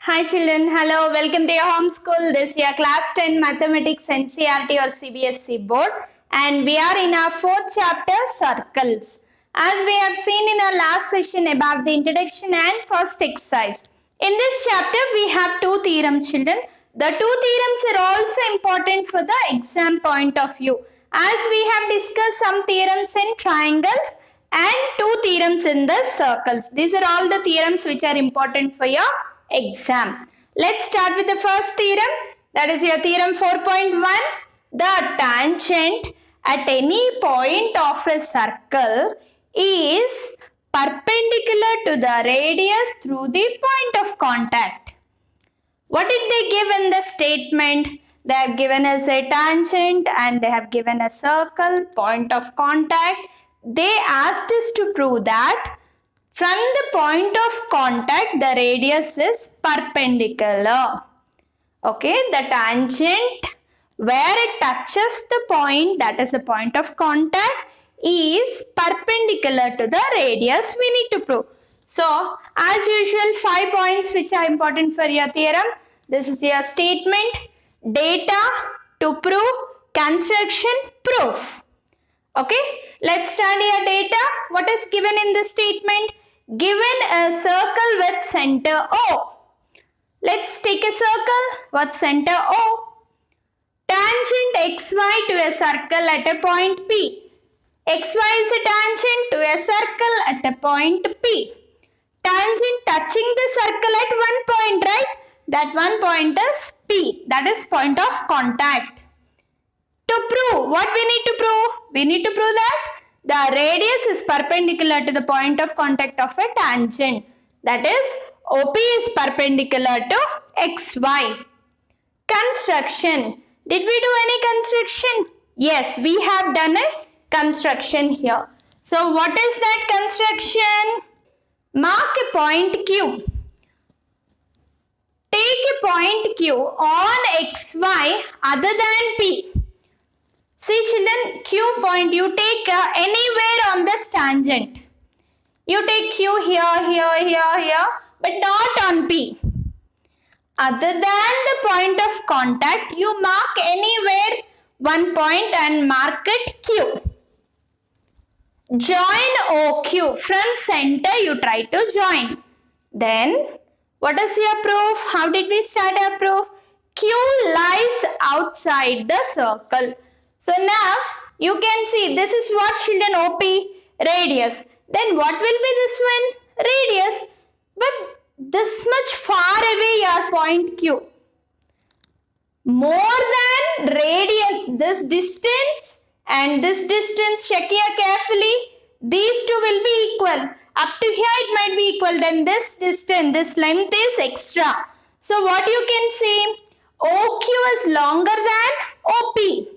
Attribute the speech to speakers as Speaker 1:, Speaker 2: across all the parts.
Speaker 1: Hi children, hello, welcome to your home school. This is your class 10 mathematics NCERT or CBSE board and we are in our fourth chapter circles. As we have seen in our last session about the introduction and first exercise. In this chapter we have two theorems children. The two theorems are also important for the exam point of view. As we have discussed some theorems in triangles and two theorems in the circles. These are all the theorems which are important for your exam. Let's start with the first theorem, that is your theorem 4.1. The tangent at any point of a circle is perpendicular to the radius through the point of contact. What did they give in the statement? They have given us a tangent and they have given a circle, point of contact. They asked us to prove that from the point of contact, the radius is perpendicular. Okay, the tangent where it touches the point, that is the point of contact, is perpendicular to the radius we need to prove. So, as usual, 5 points which are important for your theorem. This is your statement, data, to prove, construction, proof. Okay, let's start your data. What is given in the statement? Given a circle with center O. Let's take a circle with center O. Tangent xy to a circle at a point P. Xy is a tangent to a circle at a point P. Tangent touching the circle at one point, right? That one point is P. That is point of contact. To prove, what we need to prove? We need to prove that the radius is perpendicular to the point of contact of a tangent. That is, OP is perpendicular to XY. Construction. Did we do any construction? Yes, we have done a construction here. So, what is that construction? Mark a point Q. Take a point Q on XY other than P. See children, Q point you take anywhere on this tangent. You take Q here, but not on P. Other than the point of contact, you mark anywhere one point and mark it Q. Join OQ. From center you try to join. Then, what is your proof? How did we start our proof? Q lies outside the circle. So now you can see this is what children OP, radius. Then what will be this one? Radius. But this much far away your point Q. More than radius, this distance and this distance, check here carefully. These two will be equal. Up to here it might be equal. Then this distance, this length is extra. So what you can see? OQ is longer than OP.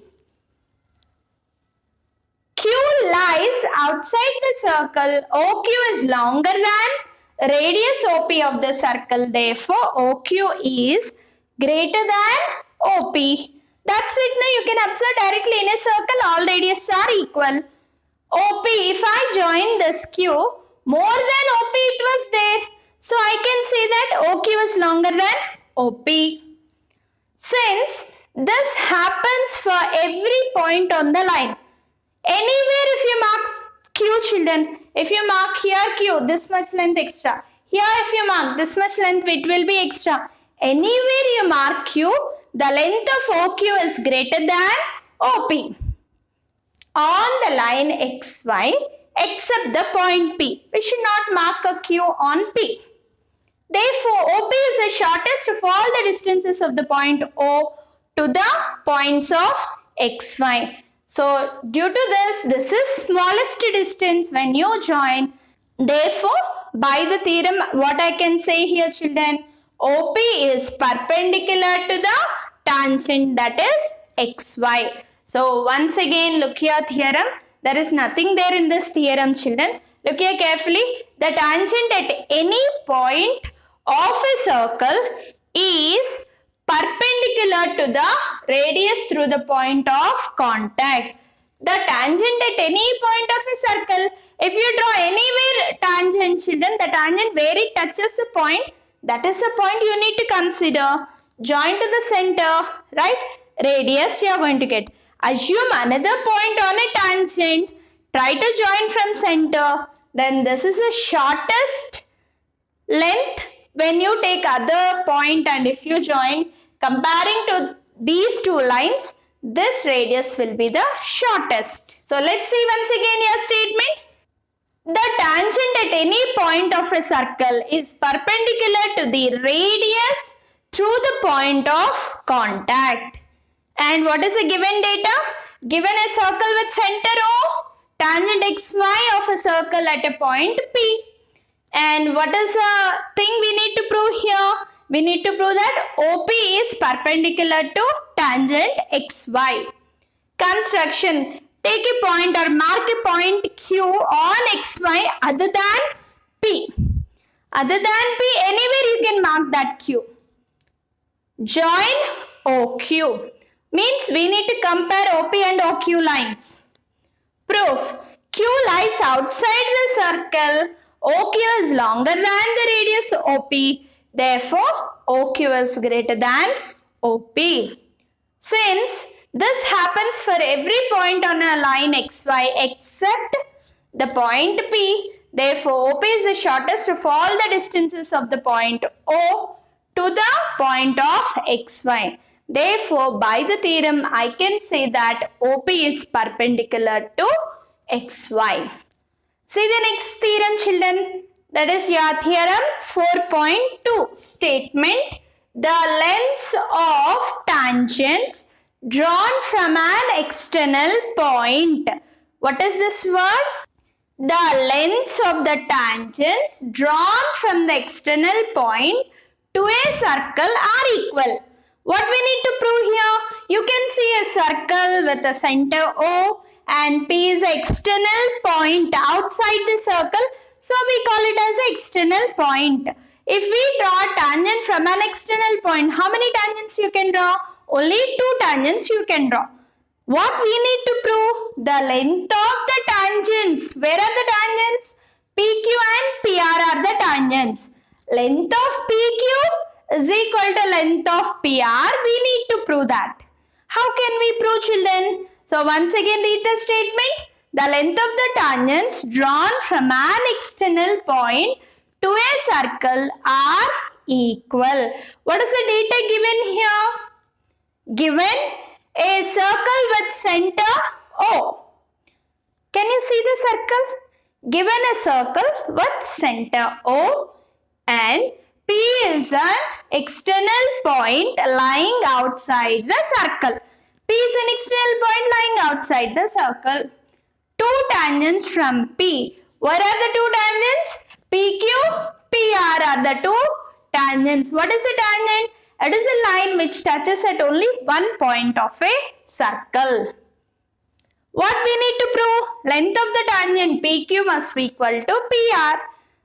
Speaker 1: Q lies outside the circle. OQ is longer than radius OP of the circle. Therefore, OQ is greater than OP. That's it. Now you can observe directly in a circle all radius are equal. OP, if I join this Q, more than OP it was there. So I can say that OQ is longer than OP. Since this happens for every point on the line, anywhere if you mark Q children, if you mark here Q, this much length extra. Here if you mark this much length, it will be extra. Anywhere you mark Q, the length of OQ is greater than OP. On the line XY, except the point P. We should not mark a Q on P. Therefore, OP is the shortest of all the distances of the point O to the points of XY. So, due to this is smallest distance when you join. Therefore, by the theorem, what I can say here children, OP is perpendicular to the tangent, that is XY. So, once again look here theorem. There is nothing there in this theorem children. Look here carefully. The tangent at any point of a circle is perpendicular to the radius through the point of contact. The tangent at any point of a circle, if you draw anywhere tangent children, the tangent where it touches the point, That is the point you need to consider. Join to the center, right? Radius you are going to get. Assume another point on a tangent. Try to join from center. Then this is the shortest length when you take other point, and if you join, comparing to these two lines, this radius will be the shortest. So let's see once again your statement. The tangent at any point of a circle is perpendicular to the radius through the point of contact. And what is the given data? Given a circle with center O, tangent xy of a circle at a point P. And what is the thing we need to prove here? We need to prove that OP is perpendicular to tangent xy. Construction. Take a point or mark a point Q on xy other than P. Other than P, anywhere you can mark that Q. Join OQ. Means we need to compare OP and OQ lines. Proof. Q lies outside the circle. OQ is longer than the radius OP. Therefore, OQ is greater than OP. Since this happens for every point on a line xy except the point P, therefore OP is the shortest of all the distances of the point O to the point of xy. Therefore, by the theorem, I can say that OP is perpendicular to xy. See the next theorem, children. That is your theorem 4.2. Statement. The lengths of tangents drawn from an external point. What is this word? The lengths of the tangents drawn from the external point to a circle are equal. What we need to prove here? You can see a circle with a center O and P is an external point outside the circle. So we call it as an external point. If we draw a tangent from an external point, how many tangents you can draw? Only 2 tangents you can draw. What we need to prove? The length of the tangents. Where are the tangents? PQ and PR are the tangents. Length of PQ is equal to length of PR. We need to prove that. How can we prove, children? So once again read the statement. The length of the tangents drawn from an external point to a circle are equal. What is the data given here? Given a circle with center O. Can you see the circle? Given a circle with center O and P is an external point lying outside the circle. P is an external point lying outside the circle. 2 tangents from P. What are the 2 tangents? PQ, PR are the 2 tangents. What is a tangent? It is a line which touches at only one point of a circle. What we need to prove? Length of the tangent PQ must be equal to PR.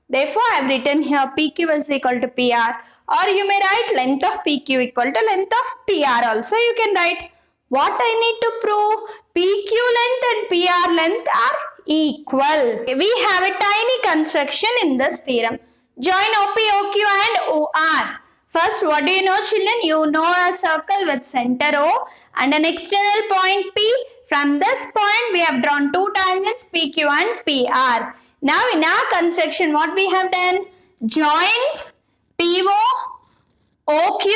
Speaker 1: Therefore, I have written here PQ is equal to PR. Or you may write length of PQ equal to length of PR also. You can write what I need to prove. PQ length and PR length are equal. We have a tiny construction in this theorem. Join OP, OQ and OR. First, what do you know, children? You know a circle with center O and an external point P. From this point, we have drawn 2 tangents PQ and PR. Now, in our construction, what we have done? Join PO, OQ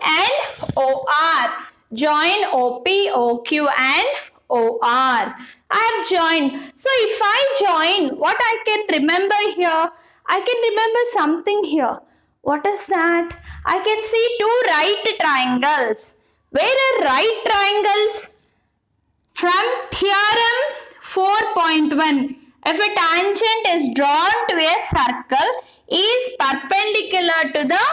Speaker 1: and OR. Join OP, OQ and OR. I have joined. So, if I join, what I can remember here? I can remember something here. What is that? I can see 2 right triangles. Where are right triangles? From theorem 4.1. If a tangent is drawn to a circle, is perpendicular to the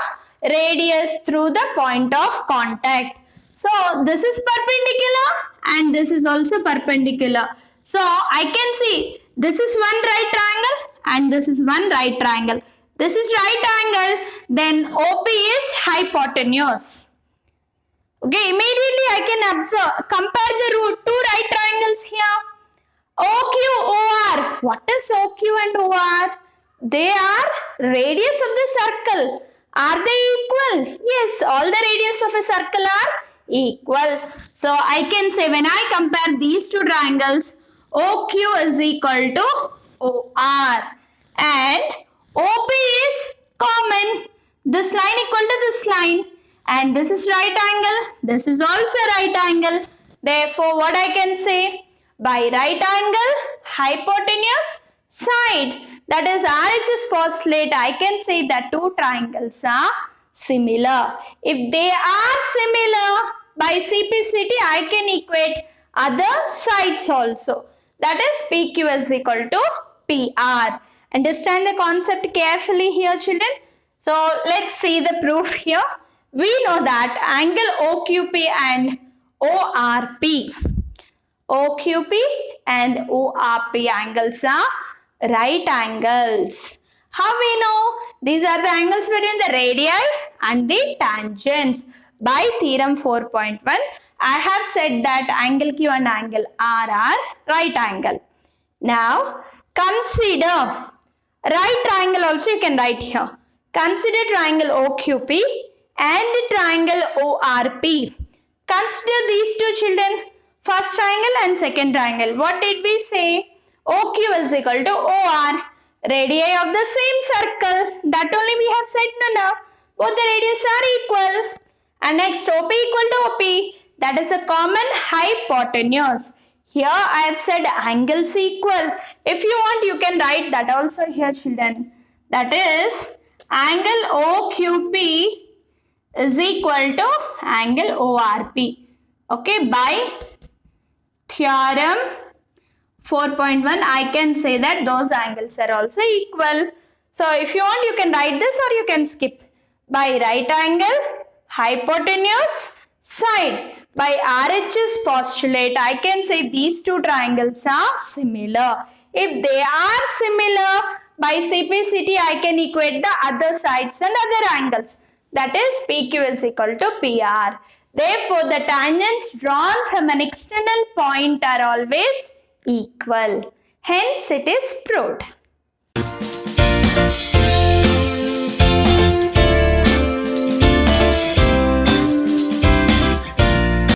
Speaker 1: radius through the point of contact. So, this is perpendicular and this is also perpendicular. So, I can see this is one right triangle and this is one right triangle. This is right angle, then OP is hypotenuse. Okay, immediately I can observe, compare the 2 right triangles here. OQ, OR. What is OQ and OR? They are radius of the circle. Are they equal? Yes, all the radius of a circle are equal. So I can say when I compare these two triangles, OQ is equal to OR and OP is common. This line equal to this line and this is right angle. This is also right angle. Therefore, what I can say? By right angle, hypotenuse, side. That is RHS postulate. I can say that two triangles are similar. If they are similar, by CPCT, I can equate other sides also. That is PQ is equal to PR. Understand the concept carefully here, children. So let's see the proof here. We know that angle OQP and ORP. OQP and ORP angles are right angles. How we know? These are the angles between the radii and the tangents. By theorem 4.1, I have said that angle Q and angle R are right angle. Now, consider right triangle also you can write here. Consider triangle OQP and triangle ORP. Consider these two children. First triangle and second triangle. What did we say? OQ is equal to OR. Radii of the same circle. That only we have said now. Both the radius are equal. And next OP equal to OP. That is a common hypotenuse. Here I have said angles equal. If you want you can write that also here children. That is angle OQP is equal to angle ORP. Okay, by theorem 4.1 I can say that those angles are also equal. So if you want you can write this or you can skip. By right angle, hypotenuse, side. By RHS postulate I can say these two triangles are similar. If they are similar, by CPCT I can equate the other sides and other angles. That is PQ is equal to PR. Therefore, the tangents drawn from an external point are always equal. Hence, it is proved.